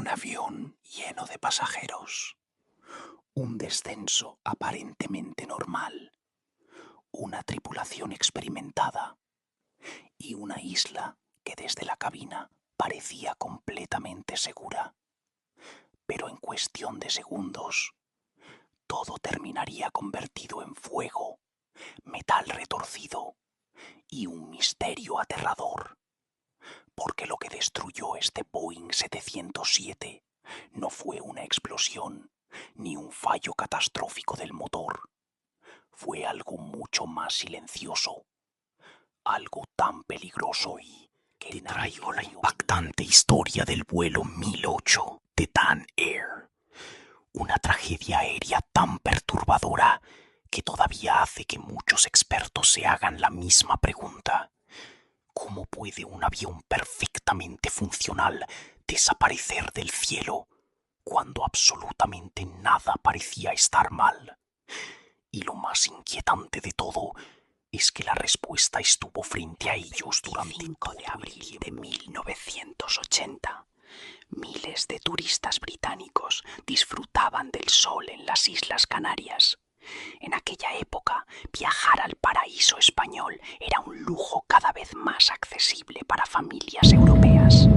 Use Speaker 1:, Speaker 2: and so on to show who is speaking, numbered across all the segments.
Speaker 1: Un avión lleno de pasajeros. Un descenso aparentemente normal. Una tripulación experimentada. Y una isla que desde la cabina parecía completamente segura. Pero en cuestión de segundos, todo terminaría convertido en fuego, metal retorcido y un misterio aterrador. Porque lo que destruyó este Boeing 707 no fue una explosión ni un fallo catastrófico del motor. Fue algo mucho más silencioso, algo tan peligroso y que te traigo la impactante historia del vuelo 1008 de Dan Air. Una tragedia aérea tan perturbadora que todavía hace que muchos expertos se hagan la misma pregunta. ¿Cómo puede un avión perfectamente funcional desaparecer del cielo cuando absolutamente nada parecía estar mal? Y lo más inquietante de todo es que la respuesta estuvo frente a ellos durante el 5 de abril de 1980. Miles de turistas británicos disfrutaban del sol en las Islas Canarias. En aquella época, viajar al paraíso español era un lujo cada vez más accesible para familias europeas.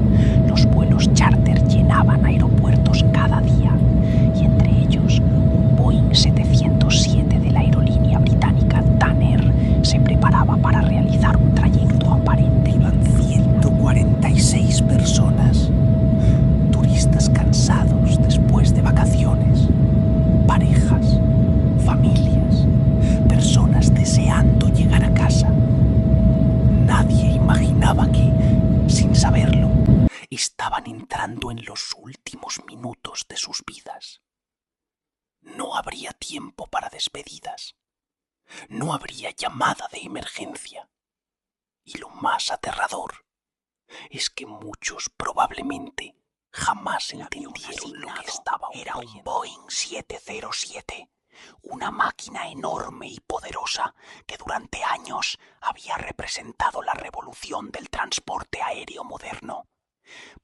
Speaker 1: Los vuelos charter llenaban aeropuertos cada día, y entre ellos, un Boeing 707 de la aerolínea británica Dan Air se preparaba para realizar un trayecto aparente. Iban 146 personas, turistas cansados después de vacaciones, parejas, familias, personas deseando llegar a casa. Nadie imaginaba que, sin saberlo, estaban entrando en los últimos minutos de sus vidas. No habría tiempo para despedidas. No habría llamada de emergencia. Y lo más aterrador es que muchos probablemente jamás entendieron lo que estaba ocurriendo. Era un Boeing 707. Una máquina enorme y poderosa que durante años había representado la revolución del transporte aéreo moderno.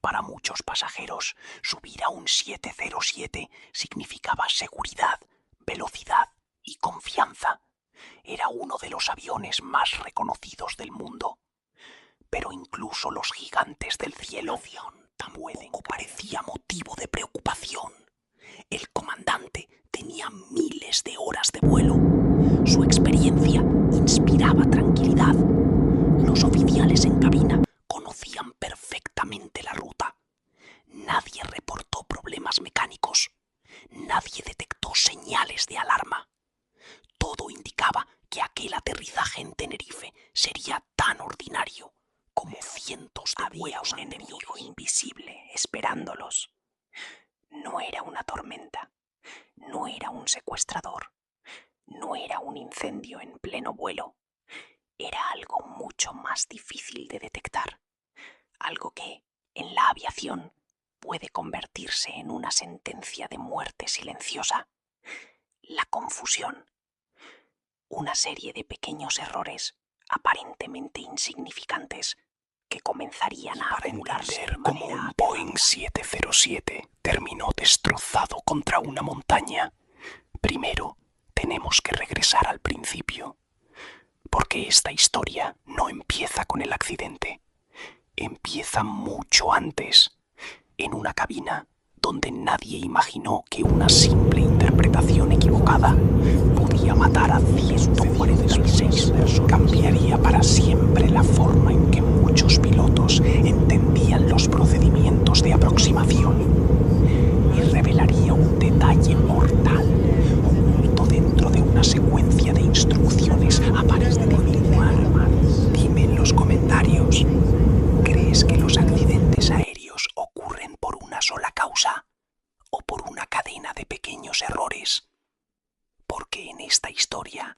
Speaker 1: Para muchos pasajeros, subir a un 707 significaba seguridad, velocidad y confianza. Era uno de los aviones más reconocidos del mundo. Pero incluso los gigantes del cielo tampoco parecía motivo de preocupación. El comandante tenía miles de horas de vuelo. Su experiencia inspiraba tranquilidad. Los oficiales en cabina conocían perfectamente la ruta. Nadie reportó problemas mecánicos. Nadie detectó señales de alarma. Todo indicaba que aquel aterrizaje en Tenerife sería tan ordinario como cientos de vuelos. Había un enemigo invisible esperándolos. No era una tormenta. No era un secuestrador. No era un incendio en pleno vuelo. Era algo mucho más difícil de detectar. Algo que, en la aviación, puede convertirse en una sentencia de muerte silenciosa. La confusión. Una serie de pequeños errores, aparentemente insignificantes, que comenzarían a acumularse de
Speaker 2: como un Boeing 707 terminó destrozado contra una montaña. Primero, tenemos que regresar al principio, porque esta historia no empieza con el accidente. Empieza mucho antes, en una cabina donde nadie imaginó que una simple interpretación equivocada podía matar a 146 personas. Cambiaría para siempre la forma en que muchos pilotos entendían los procedimientos de aproximación y revelaría un detalle mortal oculto dentro de una secuencia de instrucciones aparentemente humanas. Dime en los comentarios, ¿crees que los accidentes aéreos ocurren por una sola causa o por una cadena de pequeños errores? Porque en esta historia,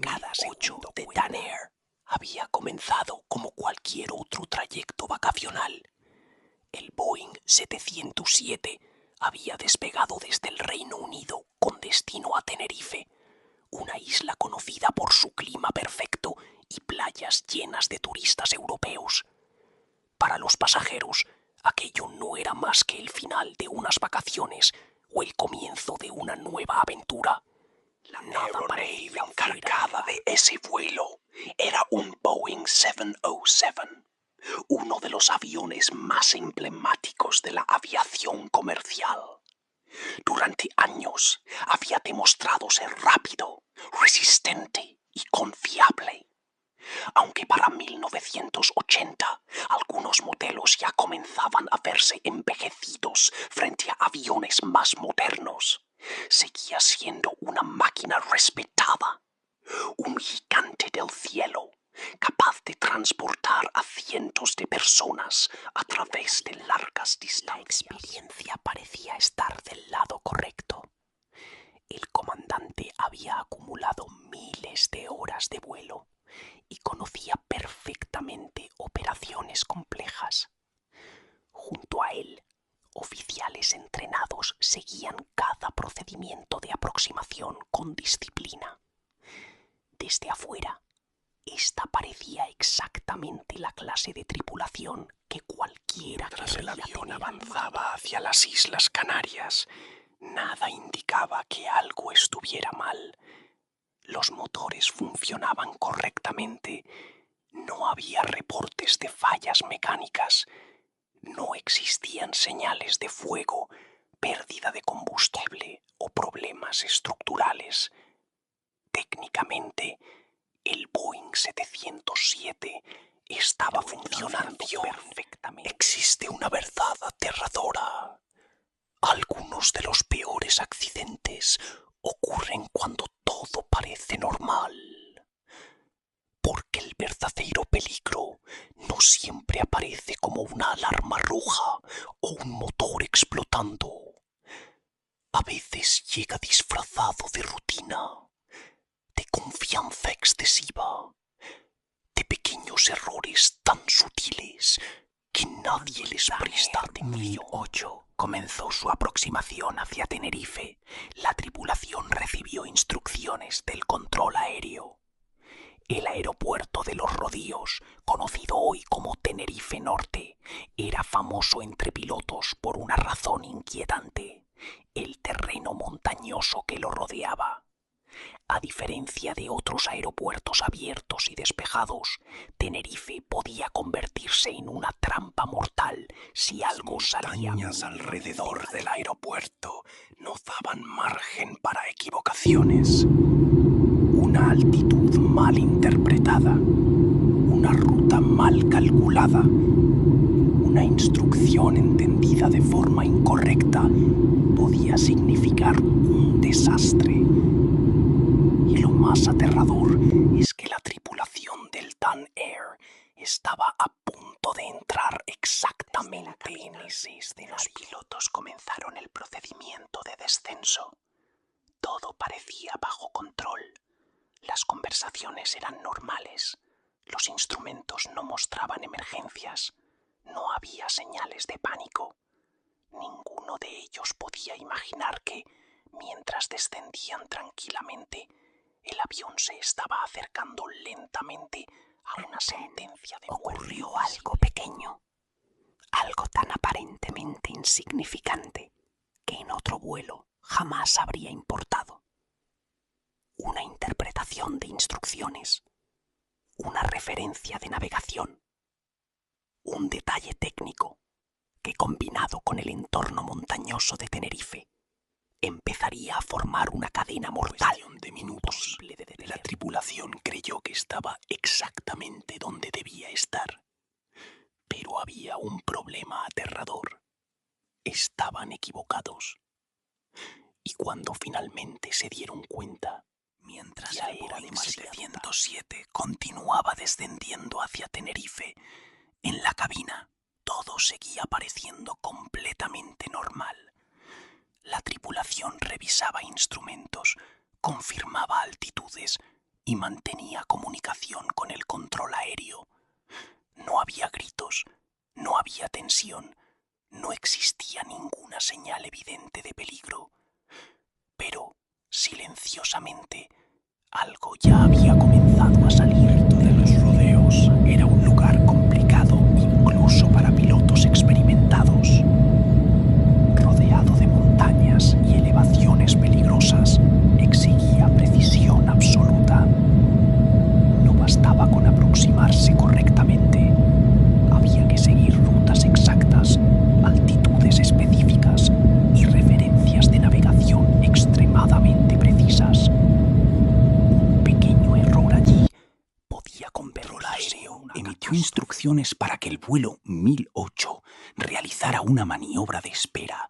Speaker 2: cada segundo de Dan Air había comenzado como cualquier otro trayecto vacacional. El Boeing 707 había despegado desde el Reino Unido con destino a Tenerife, una isla conocida por su clima perfecto y playas llenas de turistas europeos. Para los pasajeros, Aquello no era más que el final de unas vacaciones o el comienzo de una nueva aventura.
Speaker 1: La aeronave encargada de ese vuelo era un Boeing 707, uno de los aviones más emblemáticos de la aviación comercial. Durante años había demostrado ser rápido, resistente y confiable. Aunque para 1980 algunos modelos ya comenzaban a verse envejecidos frente a aviones más modernos, seguía siendo una máquina respetada, un gigante del cielo, capaz de transportar a cientos de personas a través de largas distancias.
Speaker 2: La experiencia parecía estar del lado correcto. El comandante había acumulado miles de horas de vuelo y conocía perfectamente operaciones complejas. Junto a él, oficiales entrenados seguían cada procedimiento de aproximación con disciplina. Desde afuera, esta parecía exactamente la clase de tripulación que cualquiera
Speaker 1: Mientras el
Speaker 2: querría
Speaker 1: avión
Speaker 2: tener.
Speaker 1: avanzaba hacia las Islas Canarias, nada indicaba que algo estuviera mal. Los motores funcionaban correctamente. No había reportes de fallas mecánicas. No existían señales de fuego, pérdida de combustible o problemas estructurales. Técnicamente, el Boeing 707 estaba funcionando perfectamente. Existe una verdad aterradora. Algunos de los peores accidentes ocurren cuando todo parece normal. Porque el verdadero peligro no siempre aparece como una alarma roja o un motor explotando. A veces llega disfrazado de rutina, de confianza excesiva, de pequeños errores tan sutiles que nadie les presta atención.
Speaker 2: 2008 comenzó su aproximación hacia Tenerife. La tripulación recibió instrucciones del control aéreo. El aeropuerto de Los Rodillos, conocido hoy como Tenerife Norte, era famoso entre pilotos por una razón inquietante: el terreno montañoso que lo rodeaba. A diferencia de otros aeropuertos abiertos y despejados, Tenerife podía convertirse en una trampa mortal si algo salía.
Speaker 1: Montañas alrededor del aeropuerto no daban margen para equivocaciones. Una altitud mal interpretada, una ruta mal calculada, una instrucción entendida de forma incorrecta podía significar un desastre. Y lo más aterrador es que la tripulación del TAN Air estaba a punto de entrar exactamente en ese escenario. Los pilotos comenzaron el procedimiento de descenso. Todo parecía bajo control. Las conversaciones eran normales. Los instrumentos no mostraban emergencias. No había señales de pánico. Ninguno de ellos podía imaginar que, mientras descendían tranquilamente, el avión se estaba acercando lentamente a una sentencia de muerte.
Speaker 2: Ocurrió algo pequeño, algo tan aparentemente insignificante que en otro vuelo jamás habría importado. Una interpretación de instrucciones, una referencia de navegación, un detalle técnico que, combinado con el entorno montañoso de Tenerife, empezaría a formar una cadena mortal.
Speaker 1: De minutos, la tripulación creyó que estaba exactamente donde debía estar. Pero había un problema aterrador. Estaban equivocados. Y cuando finalmente se dieron cuenta, mientras el Boeing 707 continuaba descendiendo hacia Tenerife, en la cabina todo seguía pareciendo completamente normal. La tripulación revisaba instrumentos, confirmaba altitudes y mantenía comunicación con el control aéreo. No había gritos, no había tensión, no existía ninguna señal evidente de peligro. Pero, silenciosamente, algo ya había comenzado a salir. De los rodeos era un lugar complicado incluso para pilotos experimentados. instrucciones para que el vuelo 1008 realizara una maniobra de espera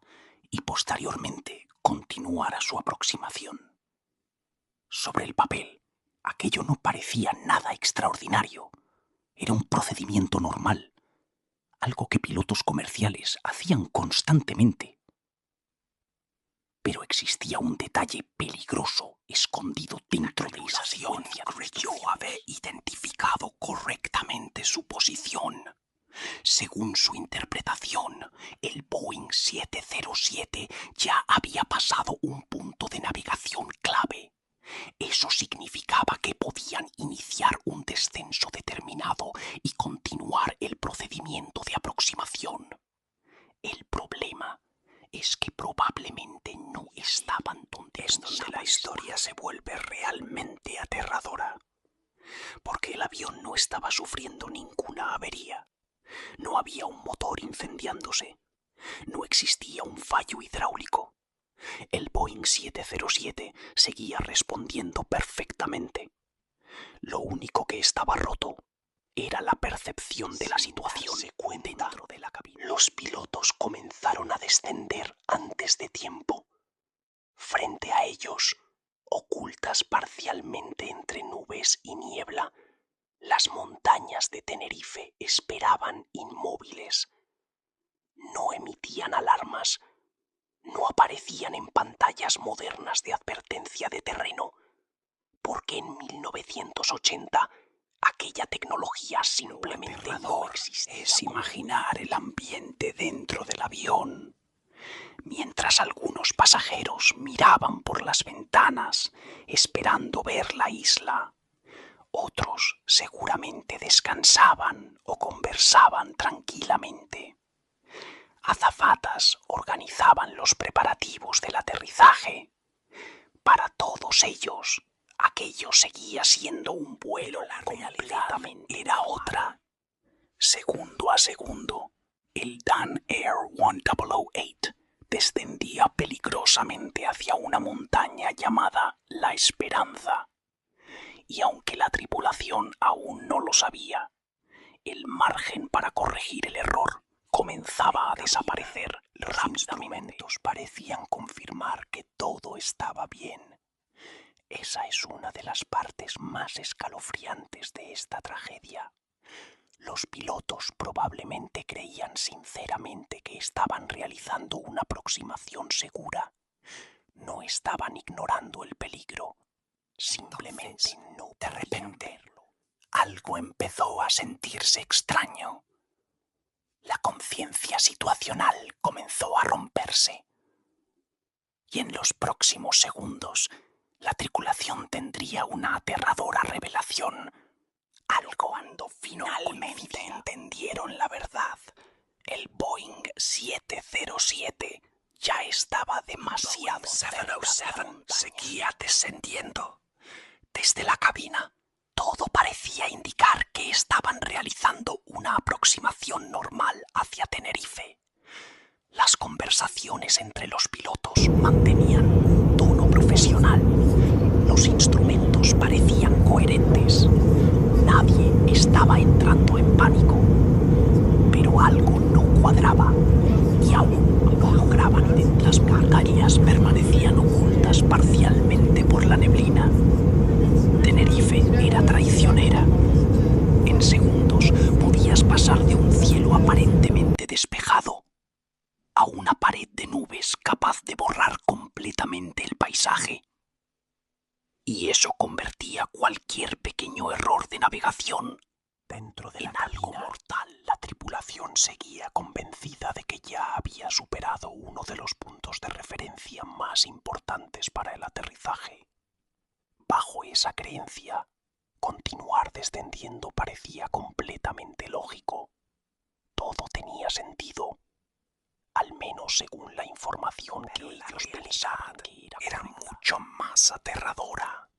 Speaker 1: y posteriormente continuara su aproximación. Sobre el papel, aquello no parecía nada extraordinario. Era un procedimiento normal, algo que pilotos comerciales hacían constantemente. Pero existía un detalle peligroso escondido dentro de esa secuencia. Creyó haber identificado correctamente su posición. Según su interpretación, el Boeing 707 ya había pasado un punto de navegación clave. Eso significaba que podían iniciar un descenso determinado y continuar el procedimiento de aproximación. El problema es que probablemente no estaban donde la historia se vuelve realmente aterradora. Porque el avión no estaba sufriendo ninguna avería. No había un motor incendiándose. No existía un fallo hidráulico. El Boeing 707 seguía respondiendo perfectamente. Lo único que estaba roto era la percepción de la situación dentro de la cabina. Los pilotos comenzaron a descender antes de tiempo. Frente a ellos, ocultas parcialmente entre nubes y niebla, las montañas de Tenerife esperaban inmóviles. No emitían alarmas, no aparecían en pantallas modernas de advertencia de terreno, porque en 1980 aquella tecnología simplemente no existía. Es imaginar el ambiente dentro del avión, mientras algunos pasajeros miraban por las ventanas esperando ver la isla. Otros seguramente descansaban o conversaban tranquilamente. Azafatas organizaban los preparativos del aterrizaje. Para todos ellos, aquello seguía siendo un vuelo. La realidad era otra. Segundo a segundo, el Dan Air 1008 descendía peligrosamente hacia una montaña llamada La Esperanza. Y aunque la tripulación aún no lo sabía, el margen para corregir el error comenzaba a desaparecer. Los instrumentos parecían confirmar que todo estaba bien. Esa es una de las partes más escalofriantes de esta tragedia. Los pilotos probablemente creían sinceramente que estaban realizando una aproximación segura. No estaban ignorando el peligro. Simplemente no. De repente, algo empezó a sentirse extraño. La conciencia situacional comenzó a romperse. Y en los próximos segundos, la tripulación tendría una aterradora revelación. Algo cuando finalmente entendieron la verdad. El Boeing 707 ya estaba demasiado cerca. 707 seguía descendiendo. Desde la cabina, todo parecía indicar que estaban realizando una aproximación normal hacia Tenerife. Las conversaciones entre los pilotos mantenían un tono profesional. Los instrumentos parecían coherentes. Nadie estaba entrando en pánico. Pero algo no cuadraba y aún no lograban ver. Las pantallas permanecían ocultas parcialmente por la neblina. Tenerife era traicionera. En segundos podías pasar de un cielo aparentemente despejado a una pared de nubes capaz de borrar completamente el paisaje. Y eso convertía cualquier pequeño error de navegación dentro de algo mortal. La tripulación seguía convencida de que ya había superado uno de los puntos de referencia más importantes para el aterrizaje. Bajo esa creencia, continuar descendiendo parecía completamente lógico. Todo tenía sentido, al menos según la información que ellos pensaban que era mucho más aterradora.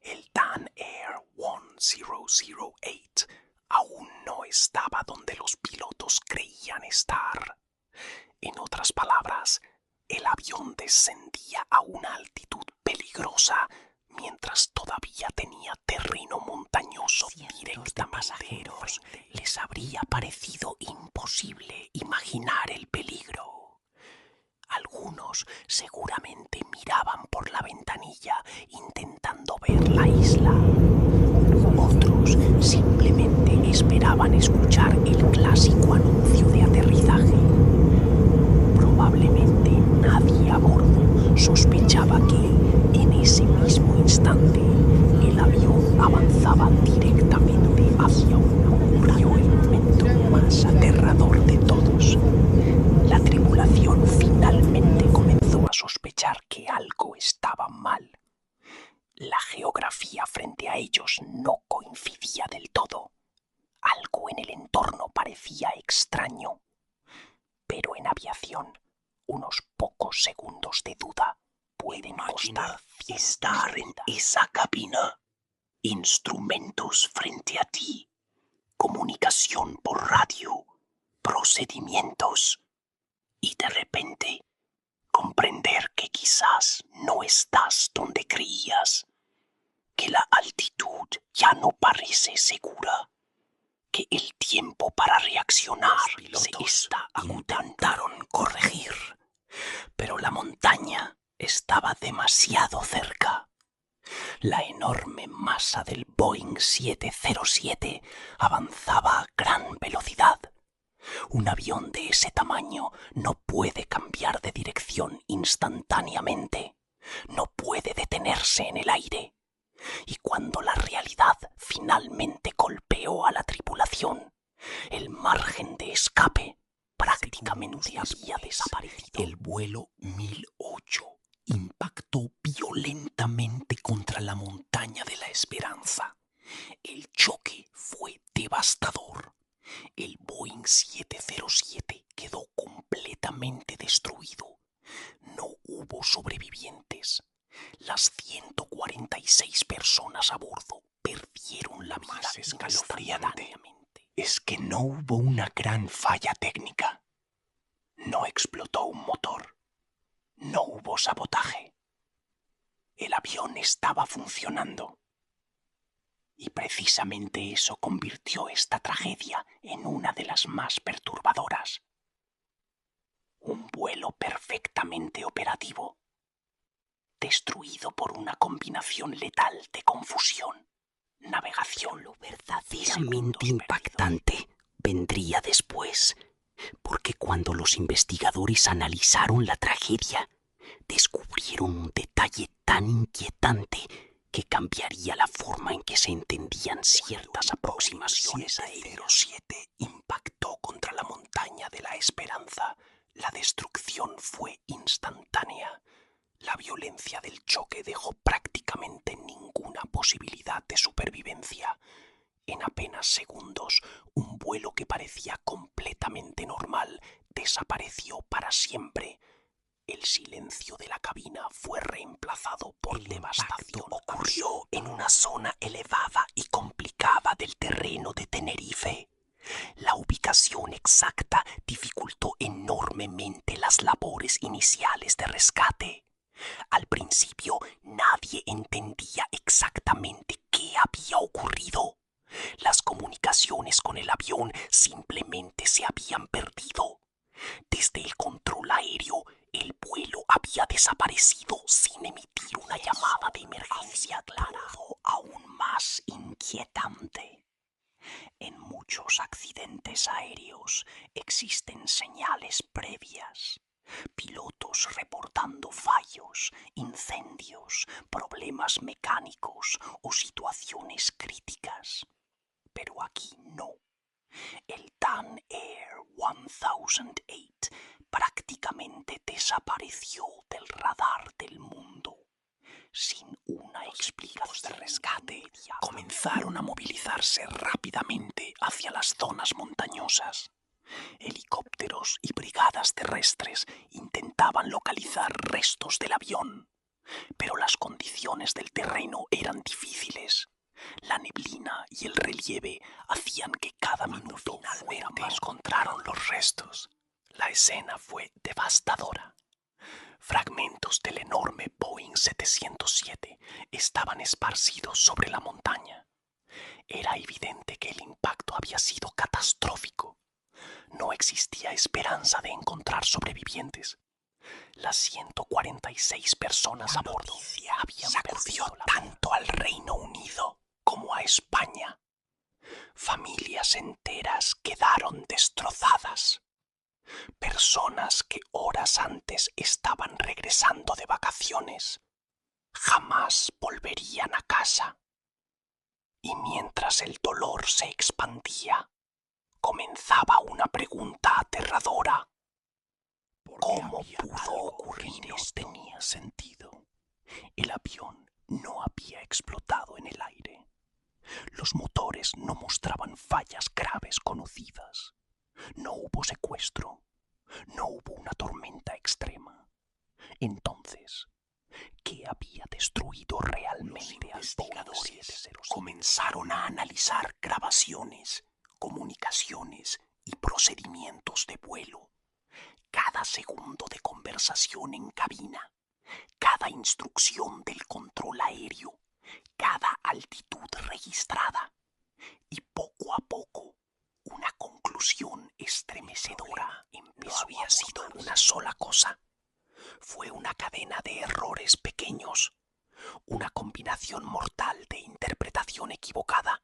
Speaker 1: El Dan Air 1008 aún no estaba donde los pilotos creían estar. En otras palabras, el avión descendía a una altitud peligrosa
Speaker 2: mientras todavía tenía terreno montañoso
Speaker 1: Cientos de pasajeros les habría parecido imposible imaginar el peligro. Algunos seguramente miraban por la ventanilla intentando ver la isla. Otros simplemente esperaban escuchar el clásico anuncio de aterrizaje. Probablemente nadie a bordo sospechaba que, en ese mismo instante, el avión avanzaba directamente hacia un momento más aterrador de todos. La tripulación finalmente comenzó a sospechar que algo estaba mal. La geografía frente a ellos no coincidía del todo. Algo en el entorno parecía extraño. Pero en aviación, unos pocos segundos de duda pueden costar
Speaker 2: estar en esa cabina. Instrumentos frente a ti. Comunicación por radio. Procedimientos. Y de repente, comprender que quizás no estás donde creías. Que la altitud ya no parece segura. Que el tiempo para reaccionar se está agotando.
Speaker 1: Intentaron corregir, pero la montaña estaba demasiado cerca. La enorme masa del Boeing 707 avanzaba a gran velocidad. Un avión de ese tamaño no puede cambiar de dirección instantáneamente. No puede detenerse en el aire. Y cuando la realidad finalmente golpeó a la tripulación, el margen de escape prácticamente había desaparecido.
Speaker 2: El vuelo 1008 impactó violentamente contra la montaña de la Esperanza. El choque fue devastador. El Boeing 707 quedó completamente destruido. No hubo sobrevivientes. Las 146 personas a bordo perdieron la vida.
Speaker 1: Más escalofriante
Speaker 2: es que no hubo una gran falla técnica. No explotó un motor. No hubo sabotaje. El avión estaba funcionando. Y precisamente eso convirtió esta tragedia en una de las más perturbadoras. Un vuelo perfectamente operativo, destruido por una combinación letal de confusión, navegación.
Speaker 1: Lo verdaderamente impactante vendría después, porque cuando los investigadores analizaron la tragedia, descubrieron un detalle tan inquietante que cambiaría la forma en que se entendían ciertas aproximaciones a él.
Speaker 2: 707 impactó contra la montaña de la Esperanza. La destrucción fue instantánea. La violencia del choque dejó prácticamente ninguna posibilidad de supervivencia. En apenas segundos, un vuelo que parecía completamente normal desapareció para siempre. El silencio de la cabina fue reemplazado por devastación.
Speaker 1: Ocurrió en una zona elevada y complicada del terreno de Tenerife. La ubicación exacta dificultó enormemente las labores iniciales de rescate. Al principio nadie entendía exactamente qué había ocurrido. Las comunicaciones con el avión simplemente se habían perdido. Desde el control aéreo, el vuelo había desaparecido sin emitir una llamada de emergencia clara.
Speaker 2: Todo aún más inquietante. En muchos accidentes aéreos existen señales previas. Pilotos reportando fallos, incendios, problemas mecánicos o situaciones críticas. Pero aquí no. El Dan Air 1008 prácticamente desapareció del radar del mundo. Sin una explicación de rescate, comenzaron a movilizarse rápidamente hacia las zonas montañosas. Helicópteros y brigadas terrestres intentaban localizar restos del avión, pero las condiciones del terreno eran difíciles. La neblina y el relieve hacían que cada minuto finalmente encontraron los restos. La escena fue devastadora. Fragmentos del enorme Boeing 707 estaban esparcidos sobre la montaña. Era evidente que el impacto había sido catastrófico. No existía esperanza de encontrar sobrevivientes. Las 146 personas a bordo habían perdido tanto al Reino Unido como a España. Familias enteras quedaron destrozadas. Personas que horas antes estaban regresando de vacaciones jamás volverían a casa. Y mientras el dolor se expandía, comenzaba una pregunta aterradora. ¿Cómo pudo ocurrir esto?
Speaker 1: Tenía sentido. El avión no había explotado en el aire. Los motores no mostraban fallas graves conocidas. No hubo secuestro. No hubo una tormenta extrema. Entonces, ¿qué había destruido realmente al Boeing 707? Comenzaron a analizar grabaciones, comunicaciones y procedimientos de vuelo. Cada segundo de conversación en cabina, cada instrucción del control aéreo, cada altitud registrada. Y poco a poco, una conclusión estremecedora no había sido una sola cosa. Fue una cadena de errores pequeños, una combinación mortal de interpretación equivocada,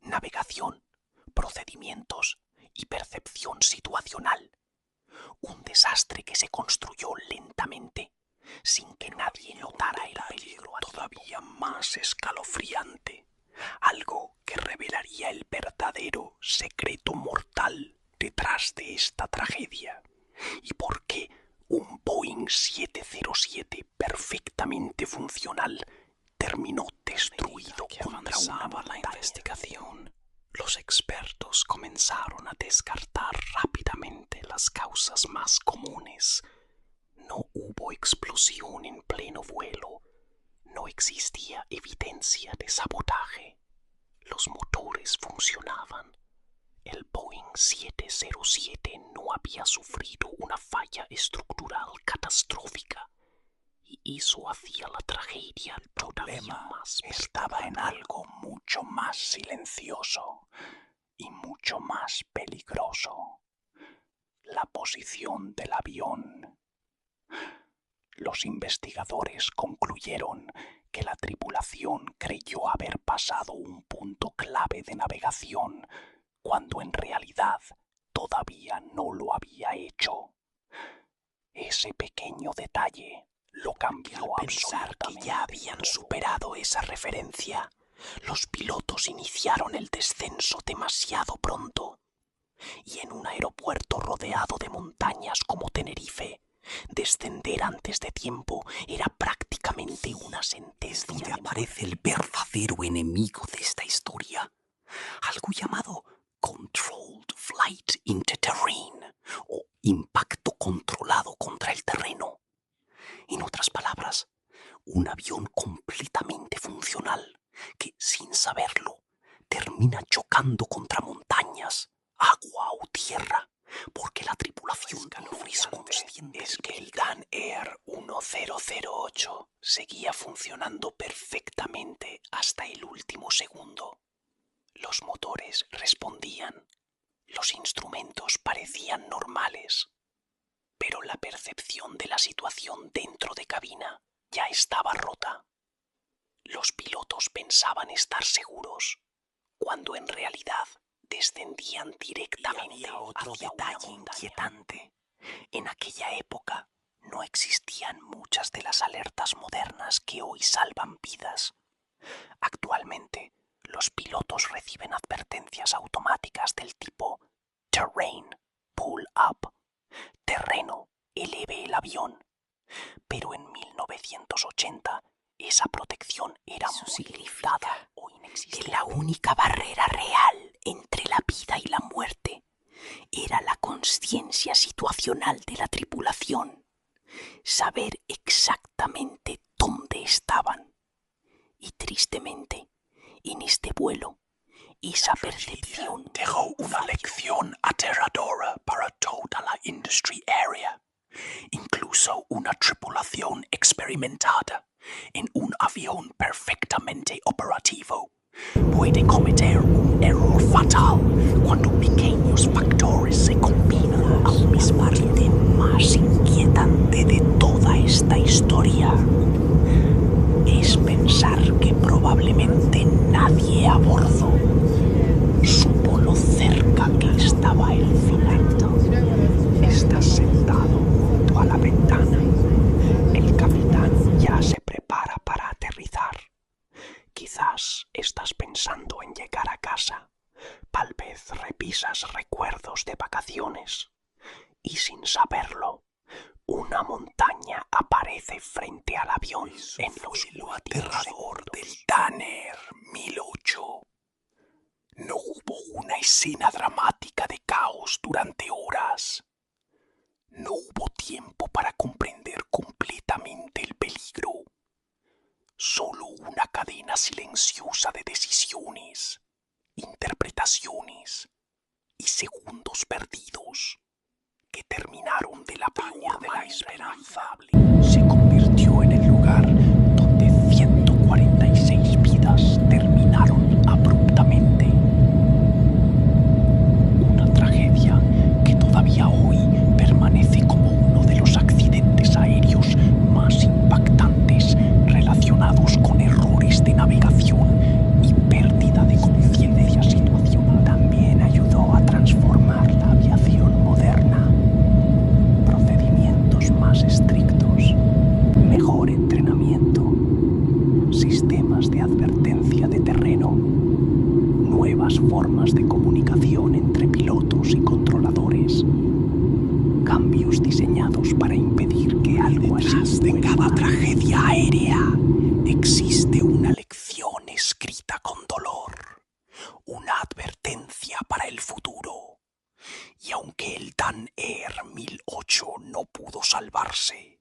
Speaker 1: navegación, procedimientos y percepción situacional. Un desastre que se construyó lentamente, sin que nadie notara el peligro todavía más escalofriante. Algo que revelaría el verdadero secreto mortal detrás de esta tragedia. Y por qué un Boeing 707 perfectamente funcional terminó destruido contra una montaña. Investigación. Los expertos comenzaron a descartar rápidamente las causas más comunes. No hubo explosión en pleno vuelo. No existía evidencia de sabotaje. Los motores funcionaban. El Boeing 707 no había sufrido una falla estructural catastrófica. Y eso hacía la tragedia el problema más estaba en algo mucho más silencioso y mucho más peligroso: la posición del avión. Los investigadores concluyeron que la tripulación creyó haber pasado un punto clave de navegación, cuando en realidad todavía no lo había hecho. Ese pequeño detalle lo cambió. Al pensar que ya habían superado esa referencia, los pilotos iniciaron el descenso demasiado pronto. Y en un aeropuerto rodeado de montañas como Tenerife, descender antes de tiempo era prácticamente una sentencia. Donde aparece el verdadero enemigo de esta historia, algo llamado Controlled Flight into Terrain, o impacto controlado contra el terreno. En otras palabras, un avión completamente funcional que, sin saberlo, termina chocando contra montañas, agua o tierra, porque la tripulación no es consciente. Es que el Dan Air 1008 seguía funcionando perfectamente hasta el último segundo. Los motores respondían, los instrumentos parecían normales, pero la percepción de la situación dentro de cabina ya estaba rota. Los pilotos pensaban estar seguros, cuando en realidad descendían directamente hacia una montaña. Inquietante. En aquella época no existían muchas de las alertas modernas que hoy salvan vidas. Actualmente, los pilotos reciben advertencias automáticas del tipo Terrain, Pull Up, terreno, eleve el avión. Pero en 1980 esa protección era muy limitada o inexistente. Que la única barrera real entre la vida y la muerte era la consciencia situacional de la tripulación, saber exactamente dónde estaban. Y tristemente, en este vuelo, esa percepción dejó una lección aterradora para toda la industry area. Incluso una tripulación experimentada
Speaker 2: En un avión perfectamente operativo, puede cometer un error fatal cuando pequeños factores se combinan al mismo tiempo. La parte más inquietante de toda esta historia es pensar que probablemente nadie a bordo supo lo cerca que estaba el final. Estás sentado junto a la ventana. El capitán ya se prepara para aterrizar. Quizás estás pensando en llegar a casa. Tal vez repisas recuerdos de vacaciones. Y sin saberlo, una montaña aparece frente al avión en los
Speaker 1: Lo aterrador del Tanner 1008. No hubo una escena dramática de caos durante horas. No hubo tiempo para comprender completamente el peligro. Solo una cadena silenciosa de decisiones, interpretaciones y segundos perdidos que terminaron de la peor de la esperanza. Se convirtió en el lugar donde 146 vidas terminaron abruptamente. Una tragedia que todavía hoy permanece como uno de los accidentes aéreos más impactantes relacionados con errores de navegación y pérdida de conciencia situacional. También ayudó a transformar la aviación moderna. Procedimientos más estrictos, mejor entrenamiento, sistemas de advertencia de terreno, nuevas formas de comunicación entre pilotos y controladores, cambios diseñados para impedir que algo así. Detrás de cada tragedia aérea existe una lección escrita con dolor, una advertencia para el futuro. Y aunque el Dan Air 1008 no pudo salvarse,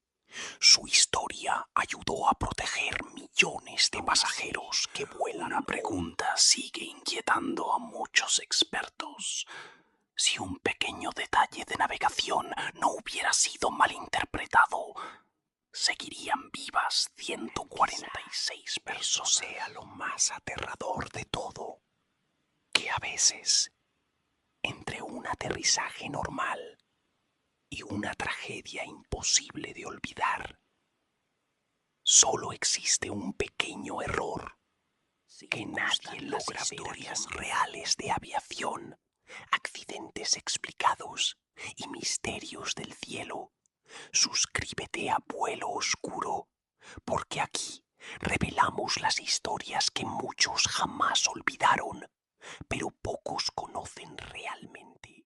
Speaker 1: su historia ayudó a proteger millones de pasajeros que vuelan. Una pregunta sigue inquietando a muchos expertos. Si un pequeño detalle de navegación no hubiera sido malinterpretado, ¿seguirían vivas 146 personas? Eso sea lo más aterrador de todo, que a veces, entre un aterrizaje normal y una tragedia imposible de olvidar, solo existe un pequeño error que nadie logra ver. Historias reales de aviación, accidentes explicados y misterios del cielo. Suscríbete a Vuelo Oscuro, porque aquí revelamos las historias que muchos jamás olvidaron, pero pocos conocen realmente.